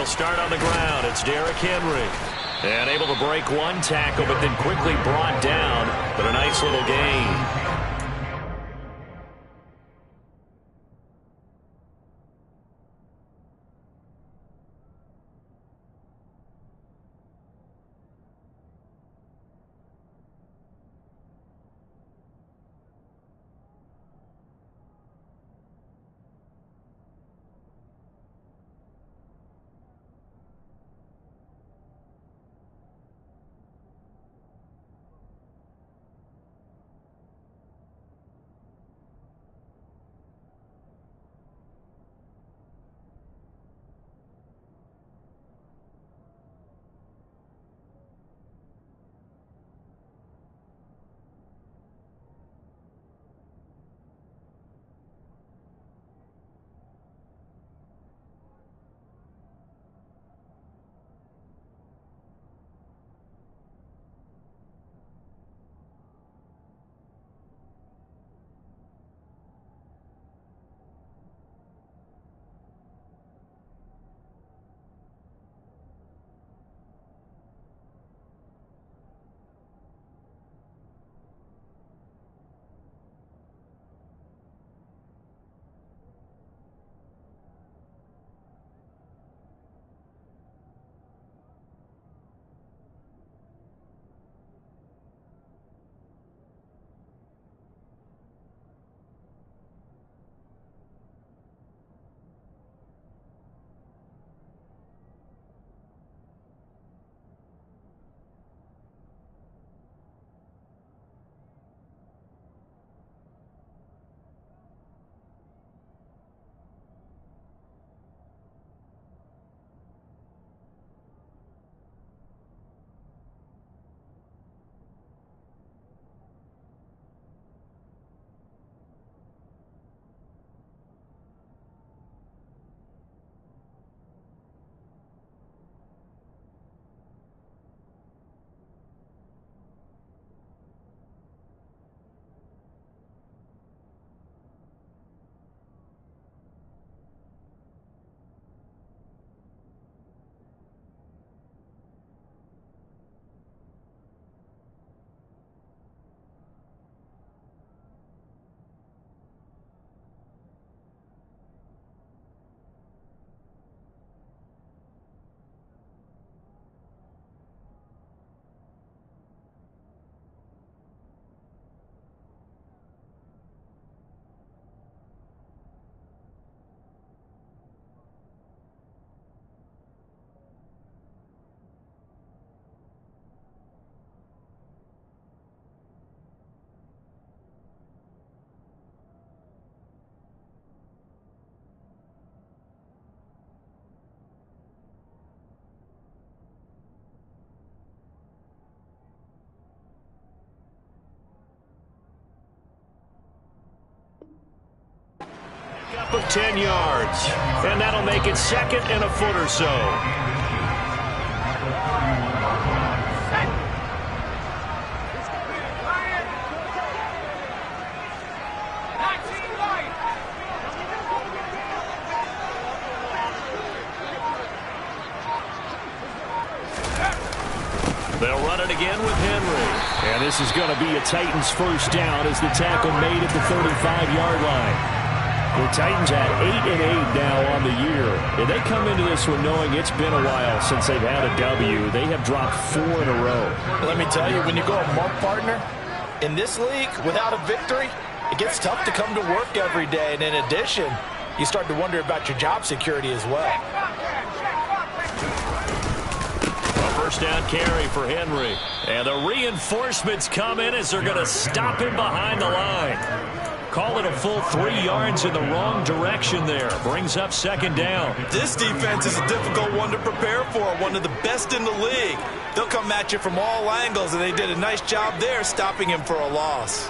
start on the ground. It's Derrick Henry. And able to break one tackle, but then quickly brought down. But a nice little gain. Of 10 yards, and that'll make it second and a foot or so. They'll run it again with Henry. And this is going to be a Titans first down as the tackle made at the 35-yard line. The Titans at 8-8 now on the year. And they come into this one knowing it's been a while since they've had a W. They have dropped 4 in a row. Let me tell you, when you go a month partner, in this league, without a victory, it gets tough to come to work every day. And in addition, you start to wonder about your job security as well. A first down carry for Henry. And the reinforcements come in as they're going to stop him behind the line. Call it a full 3 yards in the wrong direction there. Brings up second down. This defense is a difficult one to prepare for, one of the best in the league. They'll come at you from all angles, and they did a nice job there stopping him for a loss.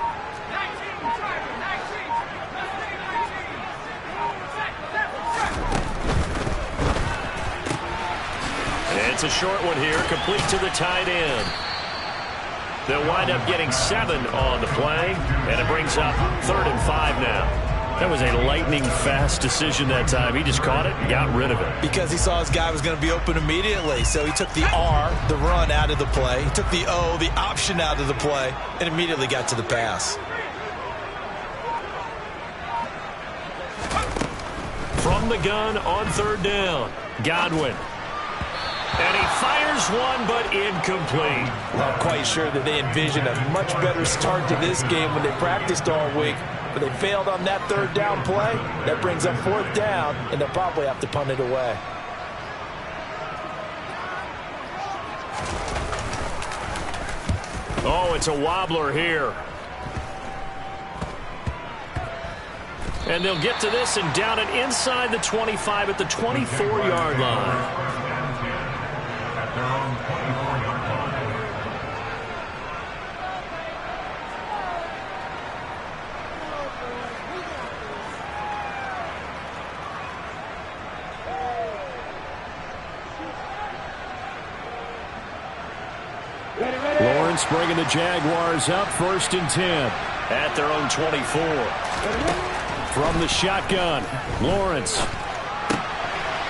And it's a short one here, complete to the tight end. They'll wind up getting 7 on the play, and it brings up 3rd and 5 now. That was a lightning-fast decision that time. He just caught it and got rid of it. Because he saw his guy was going to be open immediately. So he took the R, the run, out of the play. He took the O, the option, out of the play, and immediately got to the pass. From the gun on third down, Godwin. And he fires one, but incomplete. Not quite sure that they envisioned a much better start to this game when they practiced all week. But they failed on that third down play. That brings up fourth down, and they'll probably have to punt it away. Oh, it's a wobbler here. And they'll get to this and down it inside the 25 at the 24-yard line. Lawrence bringing the Jaguars up, 1st and 10 at their own 24. From the shotgun, Lawrence.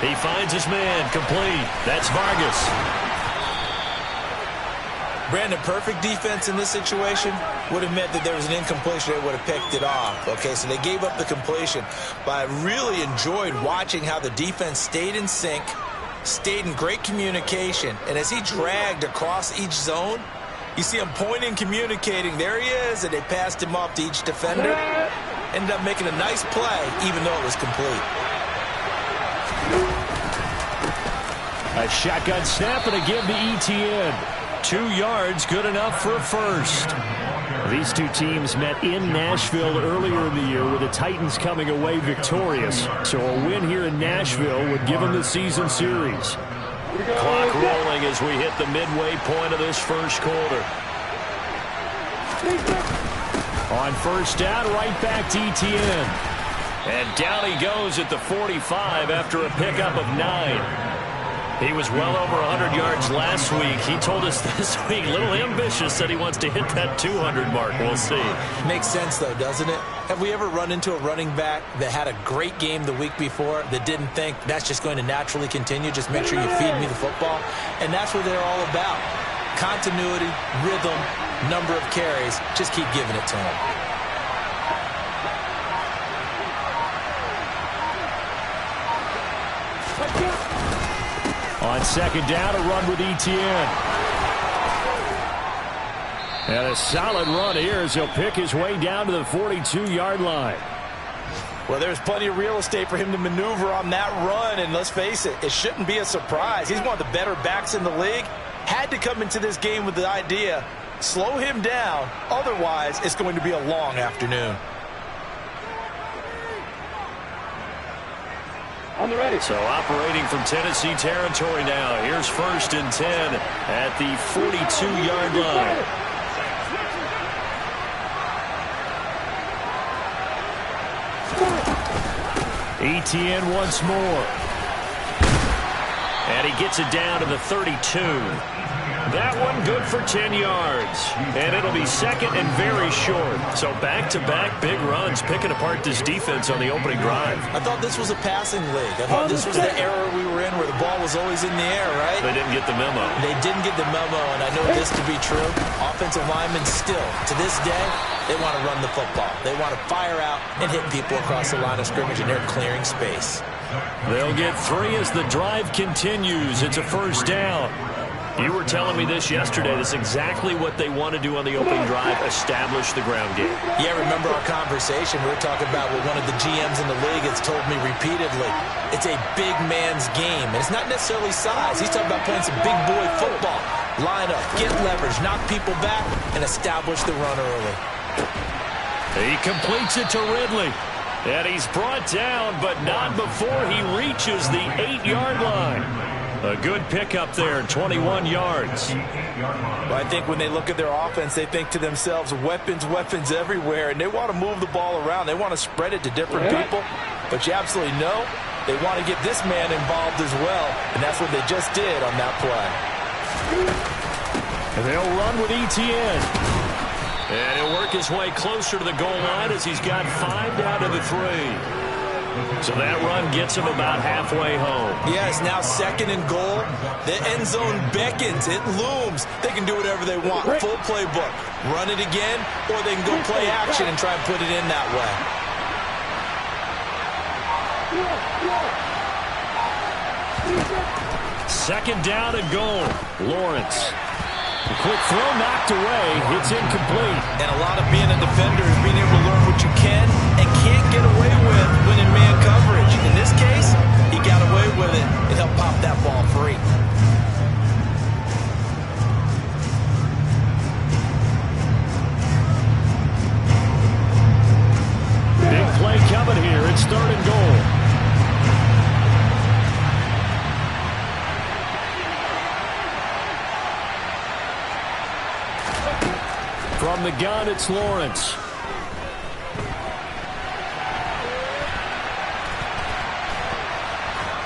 He finds his man, complete. That's Vargas. Brandon, perfect defense in this situation would have meant that there was an incompletion. They would have picked it off. Okay, so they gave up the completion. But I really enjoyed watching how the defense stayed in sync, stayed in great communication, and as he dragged across each zone, you see him pointing, communicating. There he is, and they passed him off to each defender. Ended up making a nice play, even though it was complete. A shotgun snap and a give to ETN. 2 yards, good enough for a first. These two teams met in Nashville earlier in the year with the Titans coming away victorious. So a win here in Nashville would give them the season series. Clock rolling as we hit the midway point of this first quarter. On first down, right back to ETN. And down he goes at the 45 after a pickup of 9. He was well over 100 yards last week. He told us this week, a little ambitious, said he wants to hit that 200 mark. We'll see. Makes sense, though, doesn't it? Have we ever run into a running back that had a great game the week before that didn't think that's just going to naturally continue? Just make sure you feed me the football. And that's what they're all about. Continuity, rhythm, number of carries. Just keep giving it to him. On second down, a run with ETN. And a solid run here as he'll pick his way down to the 42-yard line. Well, there's plenty of real estate for him to maneuver on that run, and let's face it, it shouldn't be a surprise. He's one of the better backs in the league. Had to come into this game with the idea, slow him down, otherwise it's going to be a long afternoon. On the ready. So operating from Tennessee territory now. Here's 1st and 10 at the 42-yard line. ETN once more. And he gets it down to the 32. That one good for 10 yards. And it'll be second and very short. So back-to-back big runs, picking apart this defense on the opening drive. I thought this was a passing league. I thought this was the era we were in where the ball was always in the air, right? They didn't get the memo. They didn't get the memo, and I know this to be true. Offensive linemen still, to this day, they want to run the football. They want to fire out and hit people across the line of scrimmage, and they're clearing space. They'll get 3 as the drive continues. It's a first down. You were telling me this yesterday. That's exactly what they want to do on the opening drive, establish the ground game. Yeah, remember our conversation. We were talking about what one of the GMs in the league has told me repeatedly. It's a big man's game, and it's not necessarily size. He's talking about playing some big boy football. Line up, get leverage, knock people back, and establish the run early. He completes it to Ridley. And he's brought down, but not before he reaches the 8-yard line. A good pickup there, 21 yards. Well, I think when they look at their offense, they think to themselves, weapons, weapons everywhere, and they want to move the ball around. They want to spread it to different people, but you absolutely know they want to get this man involved as well, and that's what they just did on that play. And they'll run with ETN. And he'll work his way closer to the goal line as he's got 5 down to the 3. So that run gets him about halfway home. Yeah, it's now 2nd and goal. The end zone beckons. It looms. They can do whatever they want. Full playbook. Run it again, or they can go play action and try and put it in that way. Second down and goal. Lawrence. A quick throw knocked away. It's incomplete. And a lot of being a defender is being able to learn what you can and can't get away with when in man coverage. In this case, he got away with it and helped pop that ball free. Big play coming here. It's 3rd and goal. From the gun, it's Lawrence.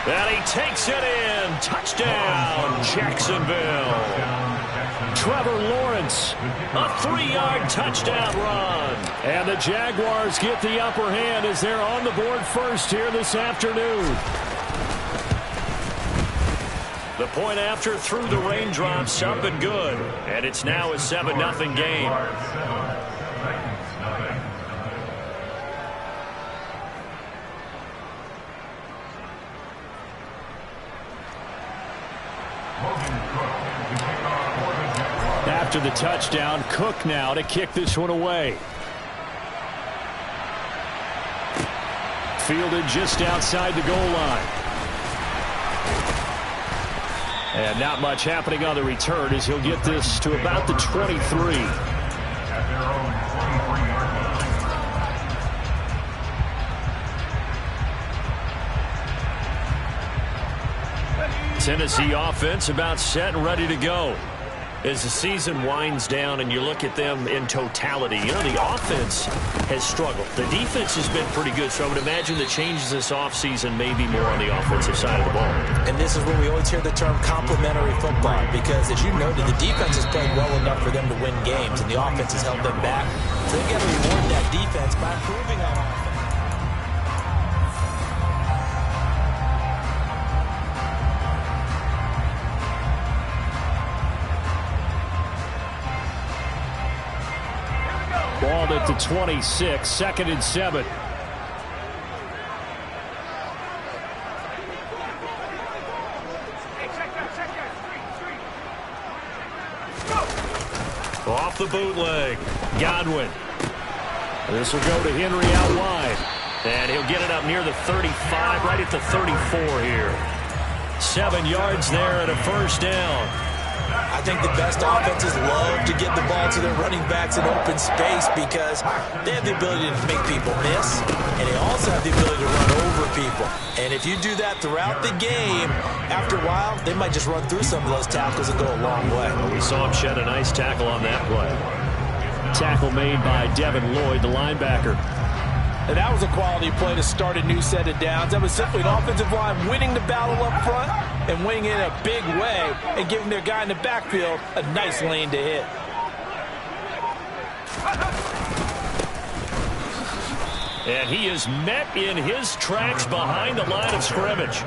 And he takes it in. Touchdown, Jacksonville. Trevor Lawrence, a 3-yard touchdown run. And the Jaguars get the upper hand as they're on the board first here this afternoon. The point after through the raindrops, up and good. And it's now a 7-0 game. After the touchdown, Cook now to kick this one away. Fielded just outside the goal line. And not much happening on the return as he'll get this to about the 23. Tennessee offense about set and ready to go. As the season winds down and you look at them in totality, you know, the offense has struggled. The defense has been pretty good, so I would imagine the changes this offseason may be more on the offensive side of the ball. And this is where we always hear the term complementary football, because as you noted, the defense has played well enough for them to win games, and the offense has held them back. So they've got to reward that defense by improving on offense. Ball at the 26, 2nd and 7. Off the bootleg. Godwin. This will go to Henry out wide. And he'll get it up near the 35, right at the 34 here. 7 yards there and a 1st down. I think the best offenses love to get the ball to their running backs in open space because they have the ability to make people miss, and they also have the ability to run over people. And if you do that throughout the game, after a while, they might just run through some of those tackles and go a long way. We saw him shed a nice tackle on that play. Tackle made by Devin Lloyd, the linebacker. And that was a quality play to start a new set of downs. That was simply an offensive line winning the battle up front and winning it in a big way and giving their guy in the backfield a nice lane to hit. And he is met in his tracks behind the line of scrimmage.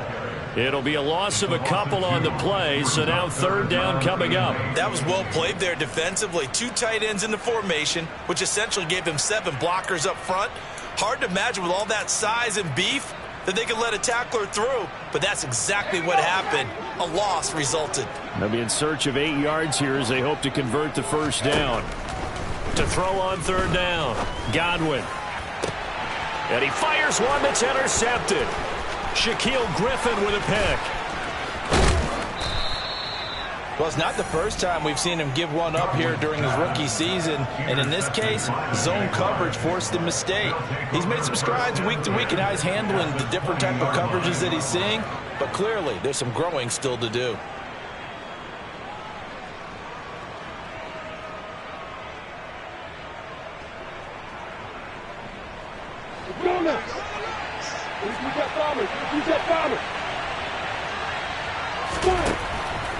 It'll be a loss of a couple on the play, so now 3rd down coming up. That was well played there defensively. 2 tight ends in the formation, which essentially gave them 7 blockers up front. Hard to imagine with all that size and beef that they could let a tackler through, but that's exactly what happened. A loss resulted. They'll be in search of 8 yards here as they hope to convert the 1st down. To throw on 3rd down, Godwin. And he fires one that's intercepted. Shaquille Griffin with a pick. Well, it's not the first time we've seen him give one up here during his rookie season. And in this case, zone coverage forced the mistake. He's made some strides week to week in how he's handling the different type of coverages that he's seeing. But clearly, there's some growing still to do.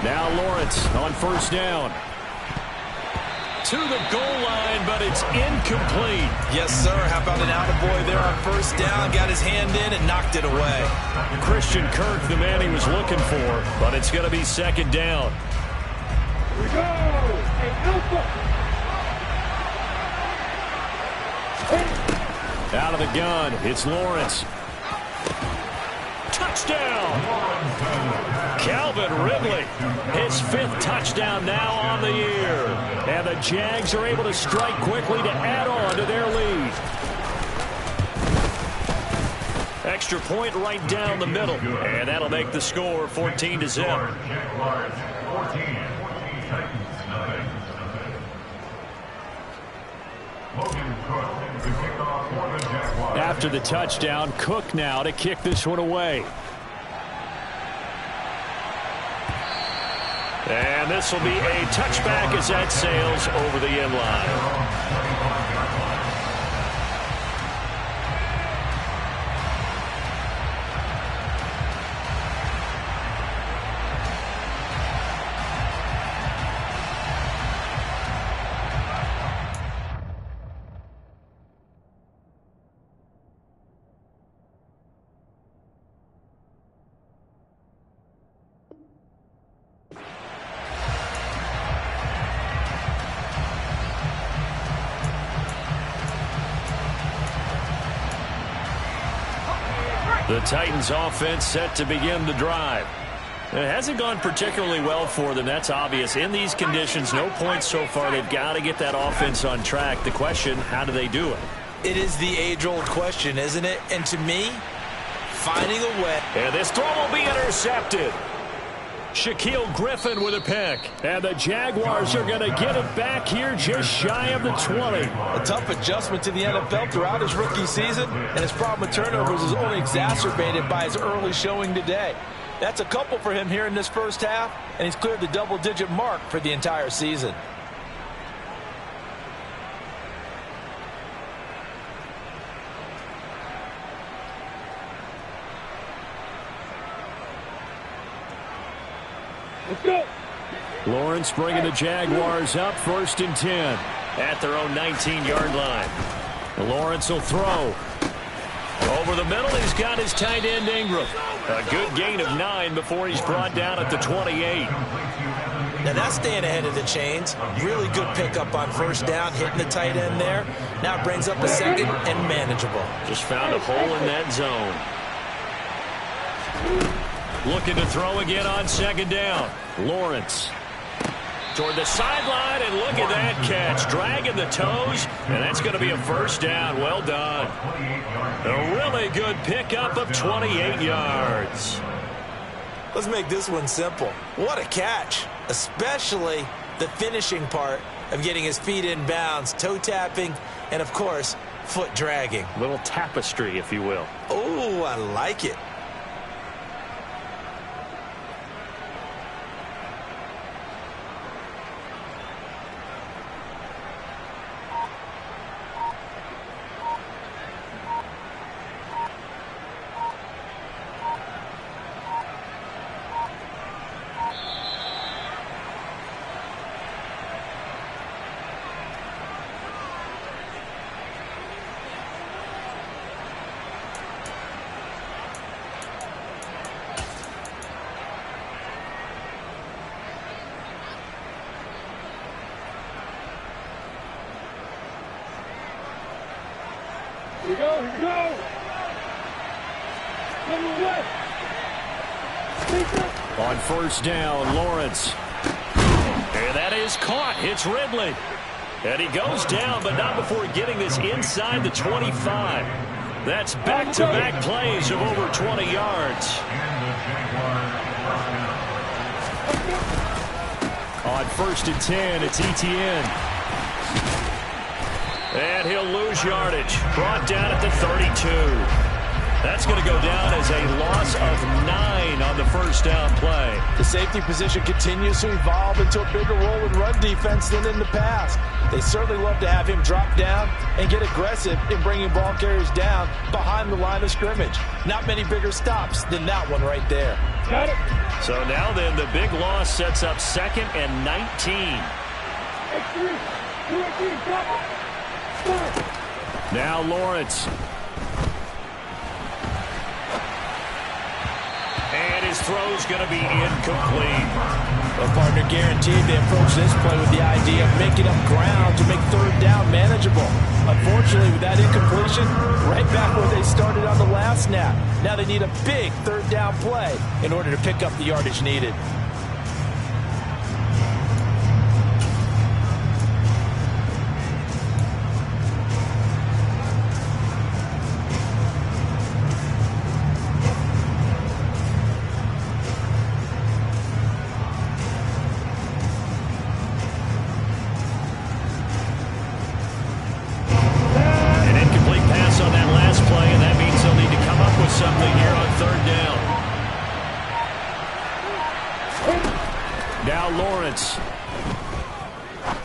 Now Lawrence on 1st down. to the goal line, but it's incomplete. Yes, sir. How about an attaboy there on first down? Got his hand in and knocked it away. Christian Kirk, the man he was looking for, but it's going to be second down. Here we go. Hey, Alpha. Out of the gun, it's Lawrence. Touchdown! Calvin Ridley, his 5th touchdown now on the year. And the Jags are able to strike quickly to add on to their lead. Extra point right down the middle. And that'll make the score 14-0. After the touchdown, Cook now to kick this one away. And this will be a touchback as that sails over the end line. The Titans offense set to begin the drive. It hasn't gone particularly well for them. That's obvious. In these conditions, no points so far. They've got to get that offense on track. The question, how do they do it? It is the age-old question, isn't it? And to me, finding a way. And this throw will be intercepted. Shaquille Griffin with a pick. And the Jaguars are going to get it back here just shy of the 20. A tough adjustment to the NFL throughout his rookie season, and his problem with turnovers is only exacerbated by his early showing today. That's a couple for him here in this first half, and he's cleared the double-digit mark for the entire season. Let's go. Lawrence bringing the Jaguars up 1st and 10 at their own 19-yard line. Lawrence will throw. Over the middle, he's got his tight end Ingram. A good gain of 9 before he's brought down at the 28. Now that's staying ahead of the chains. Really good pickup on first down, hitting the tight end there. Now brings up a second and manageable. Just found a hole in that zone. Looking to throw again on second down. Lawrence toward the sideline, and look at that catch. Dragging the toes, and that's going to be a first down. Well done. A really good pickup of 28 yards. Let's make this one simple. What a catch, especially the finishing part of getting his feet in bounds, toe tapping, and, of course, foot dragging. Little tapestry, if you will. Oh, I like it. Here we go. Here we go. Number one. On first down, Lawrence. And that is caught. It's Ridley. And he goes down, but not before getting this inside the 25. That's back-to-back plays of over 20 yards. On 1st and 10, it's Etienne. And he'll lose yardage. Brought down at the 32. That's going to go down as a loss of 9 on the first down play. The safety position continues to evolve into a bigger role in run defense than in the past. They certainly love to have him drop down and get aggressive in bringing ball carriers down behind the line of scrimmage. Not many bigger stops than that one right there. Got it. So now then, the big loss sets up 2nd and 19. X3. Now Lawrence. And his throw's going to be incomplete. Well, partner, guaranteed they approach this play with the idea of making up ground to make third down manageable. Unfortunately, with that incompletion, right back where they started on the last snap. Now they need a big third down play in order to pick up the yardage needed.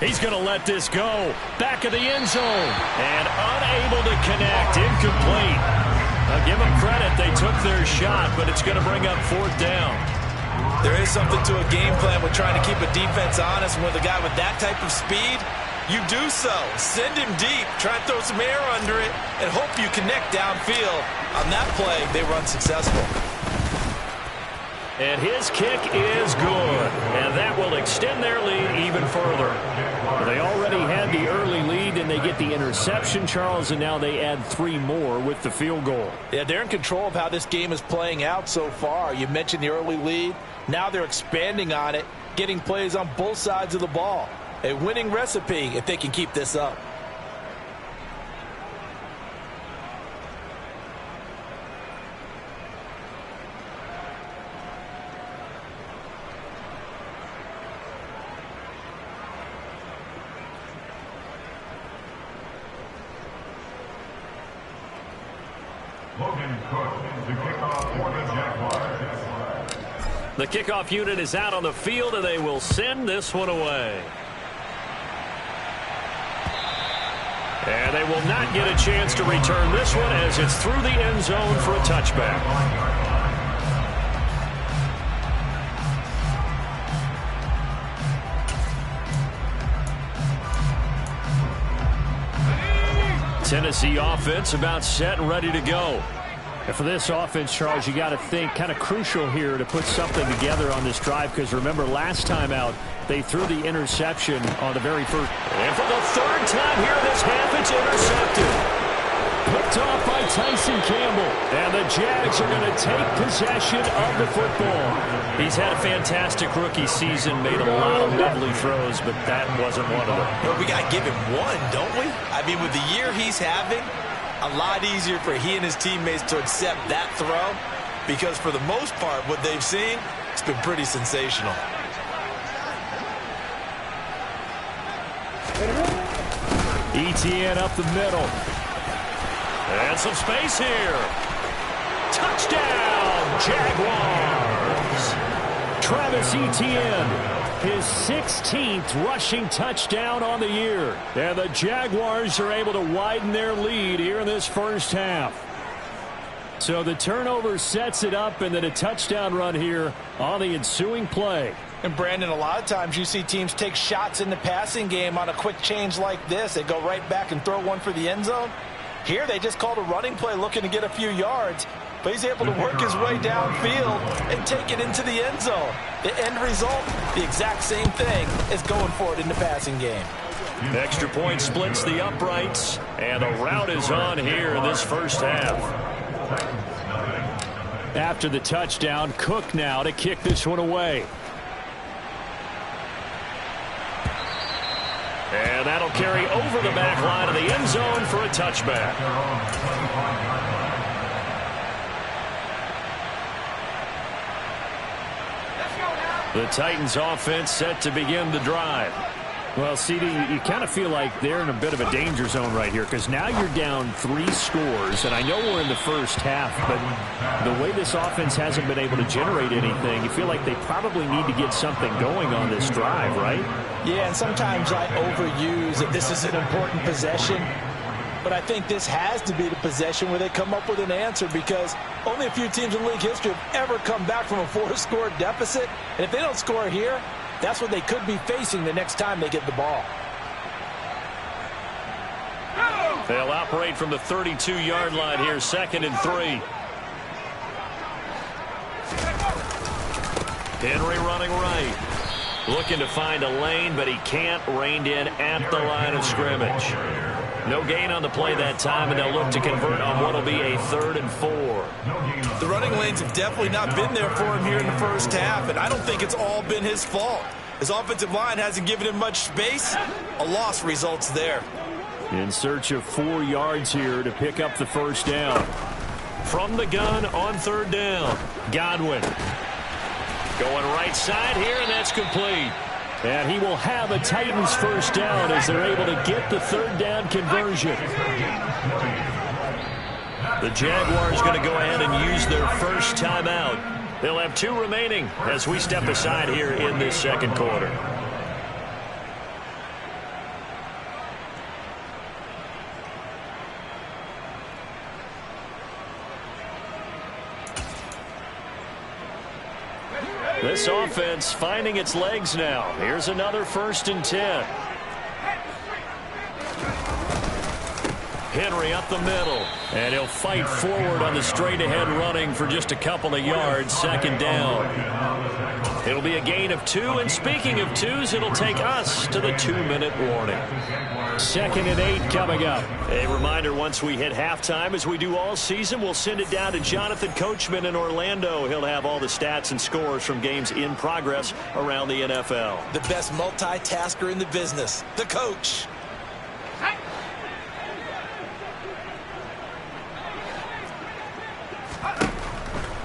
He's going to let this go. Back of the end zone. And unable to connect. Incomplete. I'll give them credit. They took their shot, but it's going to bring up fourth down. There is something to a game plan with trying to keep a defense honest. And with a guy with that type of speed, you do so. Send him deep. Try and throw some air under it and hope you connect downfield. On that play, they were unsuccessful. And his kick is good. And that will extend their lead even further. They already had the early lead, and they get the interception, Charles, and now they add 3 more with the field goal. Yeah, they're in control of how this game is playing out so far. You mentioned the early lead. Now they're expanding on it, getting plays on both sides of the ball. A winning recipe if they can keep this up. The kickoff unit is out on the field, and they will send this one away. And they will not get a chance to return this one as it's through the end zone for a touchback. Tennessee offense about set and ready to go. And for this offense, Charles, you got to think kind of crucial here to put something together on this drive, because remember last time out they threw the interception on the very first. And for the third time here this half, it's intercepted. Picked off by Tyson Campbell. And the Jags are going to take possession of the football. He's had a fantastic rookie season, made a lot of lovely throws, but that wasn't one of them. Well, we got to give him one, don't we? I mean, with the year he's having, a lot easier for he and his teammates to accept that throw, because for the most part, what they've seen, it's been pretty sensational. ETN up the middle. And some space here. Touchdown, Jaguars. Travis Etienne, his 16th rushing touchdown on the year. And the Jaguars are able to widen their lead here in this first half. So the turnover sets it up, and then a touchdown run here on the ensuing play. And Brandon, a lot of times you see teams take shots in the passing game on a quick change like this. They go right back and throw one for the end zone. Here they just called a running play looking to get a few yards, but he's able to work his way downfield and take it into the end zone. The end result, the exact same thing as going for it in the passing game. Extra point splits the uprights, and the route is on here in this first half. After the touchdown, Cook now to kick this one away. And that'll carry over the back line of the end zone for a touchback. The Titans offense set to begin the drive. Well, CD, you kind of feel like they're in a bit of a danger zone right here, because now you're down 3 scores, and I know we're in the first half, but the way this offense hasn't been able to generate anything, you feel like they probably need to get something going on this drive, right? Yeah, and sometimes I overuse that this is an important possession, but I think this has to be the possession where they come up with an answer, because only a few teams in league history have ever come back from a 4-score deficit, and if they don't score here, that's what they could be facing the next time they get the ball. They'll operate from the 32-yard line here, 2nd and 3. Henry running right. Looking to find a lane, but he can't. Reined in at the line of scrimmage. No gain on the play that time, and they'll look to convert on what will be a 3rd and 4. The running lanes have definitely not been there for him here in the first half, and I don't think it's all been his fault. His offensive line hasn't given him much space. A loss results there. In search of 4 yards here to pick up the first down. From the gun on 3rd down. Godwin. Going right side here, and that's complete. And he will have a Titans first down as they're able to get the 3rd down conversion. The Jaguars going to go ahead and use their first timeout. They'll have 2 remaining as we step aside here in this 2nd quarter. This offense finding its legs now. Here's another 1st and 10. Henry up the middle. And he'll fight forward on the straight-ahead running for just a couple of yards. 2nd down. It'll be a gain of 2. And speaking of 2s, it'll take us to the 2-minute warning. 2nd and 8 coming up. A reminder, once we hit halftime, as we do all season, we'll send it down to Jonathan Coachman in Orlando. He'll have all the stats and scores from games in progress around the NFL. The best multitasker in the business, the coach.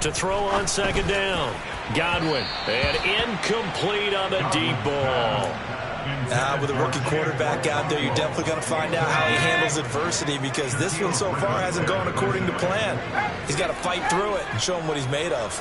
To throw on 2nd down. Godwin. And incomplete on the deep ball. With a rookie quarterback out there, you're definitely going to find out how he handles adversity, because this one so far hasn't gone according to plan. He's got to fight through it and show him what he's made of.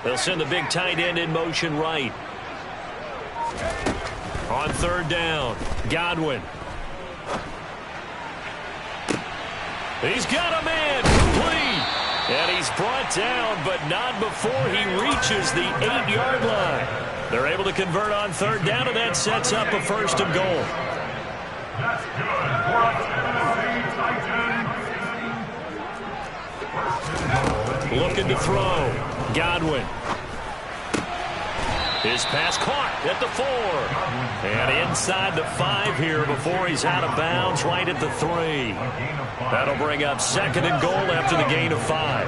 They'll send the big tight end in motion right. On 3rd down, Godwin. He's got a man complete. And he's brought down, but not before he reaches the 8-yard line. They're able to convert on 3rd down, and that sets up a 1st and goal. Looking to throw. Godwin. His pass caught at the 4. And inside the 5 here before he's out of bounds, right at the 3. That'll bring up 2nd and goal after the gain of 5.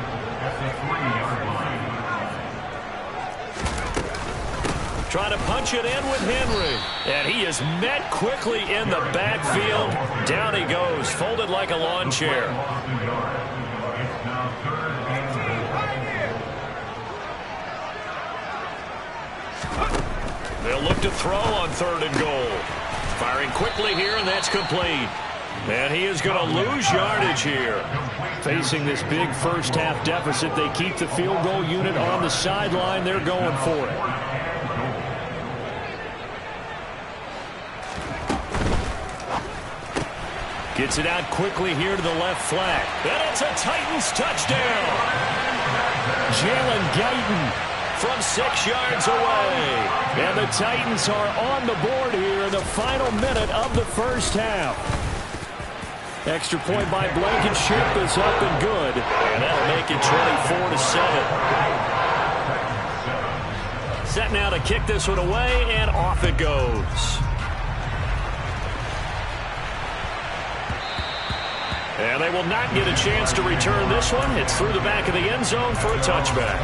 Trying to punch it in with Henry. And he is met quickly in the backfield. Down he goes, folded like a lawn chair. They'll look to throw on 3rd and goal. Firing quickly here, and that's complete. And he is going to lose yardage here. Facing this big first half deficit, they keep the field goal unit on the sideline. They're going for it. Gets it out quickly here to the left flank. And it's a Titans touchdown. Jalen Guyton from 6 yards away. And the Titans are on the board here in the final minute of the first half. Extra point by Blankenship is up and good. And that'll make it 24-7. Set now to kick this one away, and off it goes. And they will not get a chance to return this one. It's through the back of the end zone for a touchback.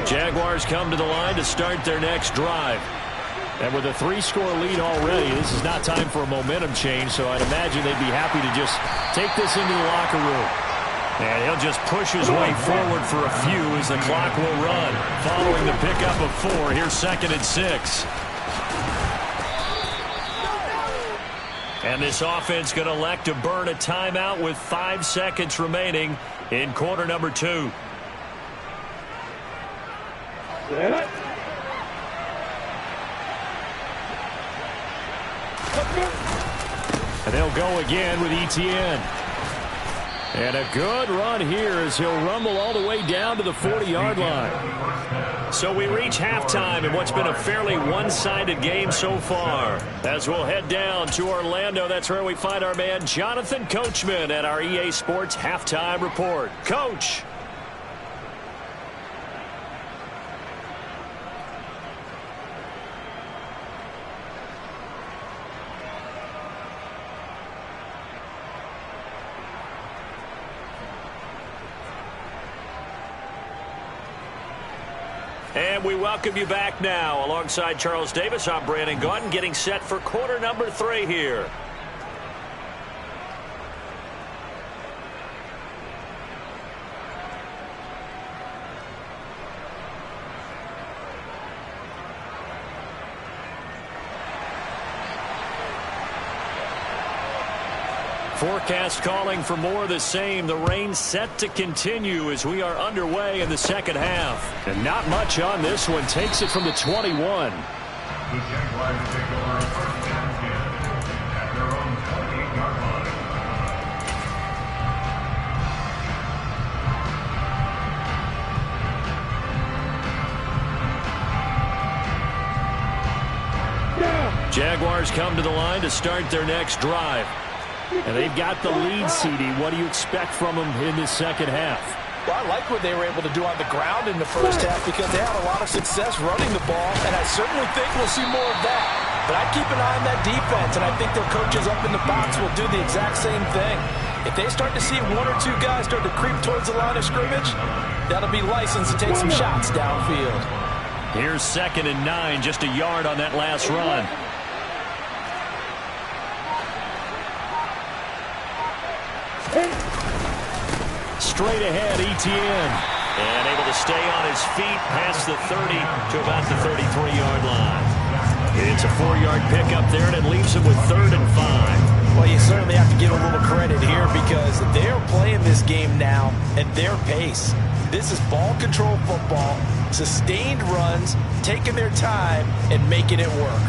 Jaguars come to the line to start their next drive. And with a 3-score lead already, this is not time for a momentum change, so I'd imagine they'd be happy to just take this into the locker room. And he'll just push his way forward for a few as the clock will run. Following the pickup of 4, here's 2nd and 6. And this offense going to elect to burn a timeout with 5 seconds remaining in quarter number 2. Set. And they'll go again with Etienne. And a good run here as he'll rumble all the way down to the 40-yard line. So we reach halftime in what's been a fairly one-sided game so far. As we'll head down to Orlando, that's where we find our man Jonathan Coachman at our EA Sports Halftime Report. Coach. And we welcome you back now. Alongside Charles Davis, I'm Brandon Gaudin, getting set for quarter number 3 here. Forecast calling for more of the same. The rain set to continue as we are underway in the second half. And not much on this one. Takes it from the 21. The Jaguars take over first and 10 at their own 28-yard line. Jaguars come to the line to start their next drive. And they've got the lead, CD. What do you expect from them in this second half? Well, I like what they were able to do on the ground in the first half because they had a lot of success running the ball, and I certainly think we'll see more of that. But I'd keep an eye on that defense, and I think their coaches up in the box will do the exact same thing. If they start to see 1 or 2 guys start to creep towards the line of scrimmage, that'll be license to take some shots downfield. Here's 2nd and 9, just a yard on that last run. Straight ahead, Etienne. And able to stay on his feet past the 30 to about the 33-yard line. It's a 4-yard pickup there, and it leaves him with 3rd and 5. Well, you certainly have to give a little credit here because they're playing this game now at their pace. This is ball control football, sustained runs, taking their time, and making it work.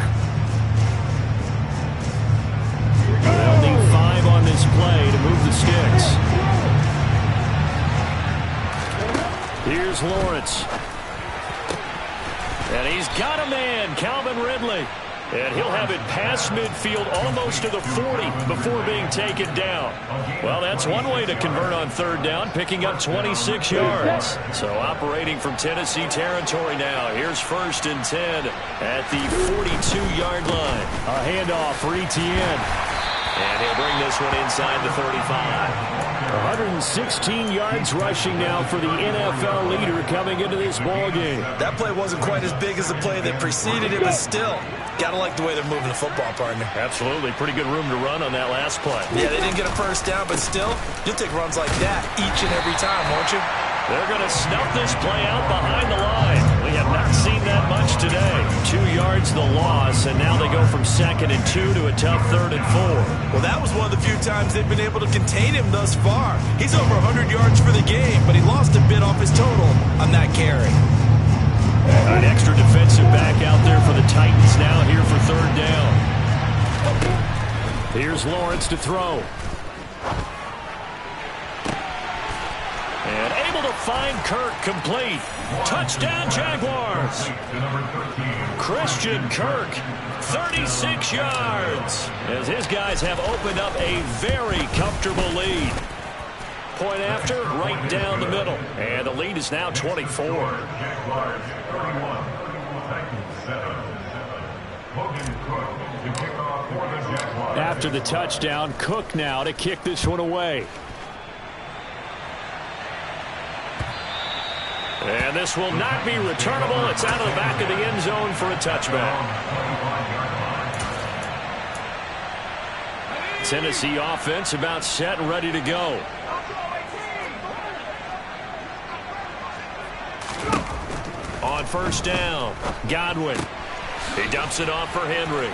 They'll need 5 on this play to move the sticks. Here's Lawrence. And he's got a man, Calvin Ridley. And he'll have it past midfield almost to the 40 before being taken down. Well, that's one way to convert on 3rd down, picking up 26 yards. So operating from Tennessee territory now. Here's 1st and 10 at the 42-yard line. A handoff for Etienne. And he'll bring this one inside the 35. 116 yards rushing now for the NFL leader coming into this ballgame. That play wasn't quite as big as the play that preceded it, but still, got to like the way they're moving the football, partner. Absolutely. Pretty good room to run on that last play. Yeah, they didn't get a first down, but still, you'll take runs like that each and every time, won't you? They're going to snuff this play out behind the line. We have not seen that much today. 2 yards the loss, and now they go from 2nd and 2 to a tough 3rd and 4. Well, that was one of the few times they've been able to contain him thus far. He's over 100 yards for the game, but he lost a bit off his total on that carry. An extra defensive back out there for the Titans now here for 3rd down. Here's Lawrence to throw. And able to find Kirk complete. Touchdown, Jaguars. Christian Kirk, 36 yards. As his guys have opened up a very comfortable lead. Point after, right down the middle. And the lead is now 24. Jaguars 31, Titans 7. Logan Cook to kick off for the Jaguars. After the touchdown, Cook now to kick this one away. And this will not be returnable. It's out of the back of the end zone for a touchback. Tennessee offense about set and ready to go. On 1st down, Godwin. He dumps it off for Henry.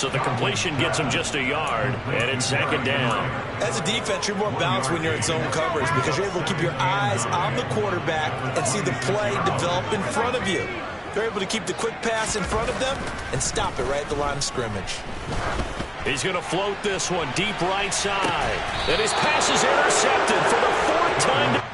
So the completion gets him just a yard, and it's second down. As a defense, you're more balanced when you're in zone coverage because you're able to keep your eyes on the quarterback and see the play develop in front of you. They're able to keep the quick pass in front of them and stop it right at the line of scrimmage. He's going to float this one deep right side. And his pass is intercepted for the fourth time.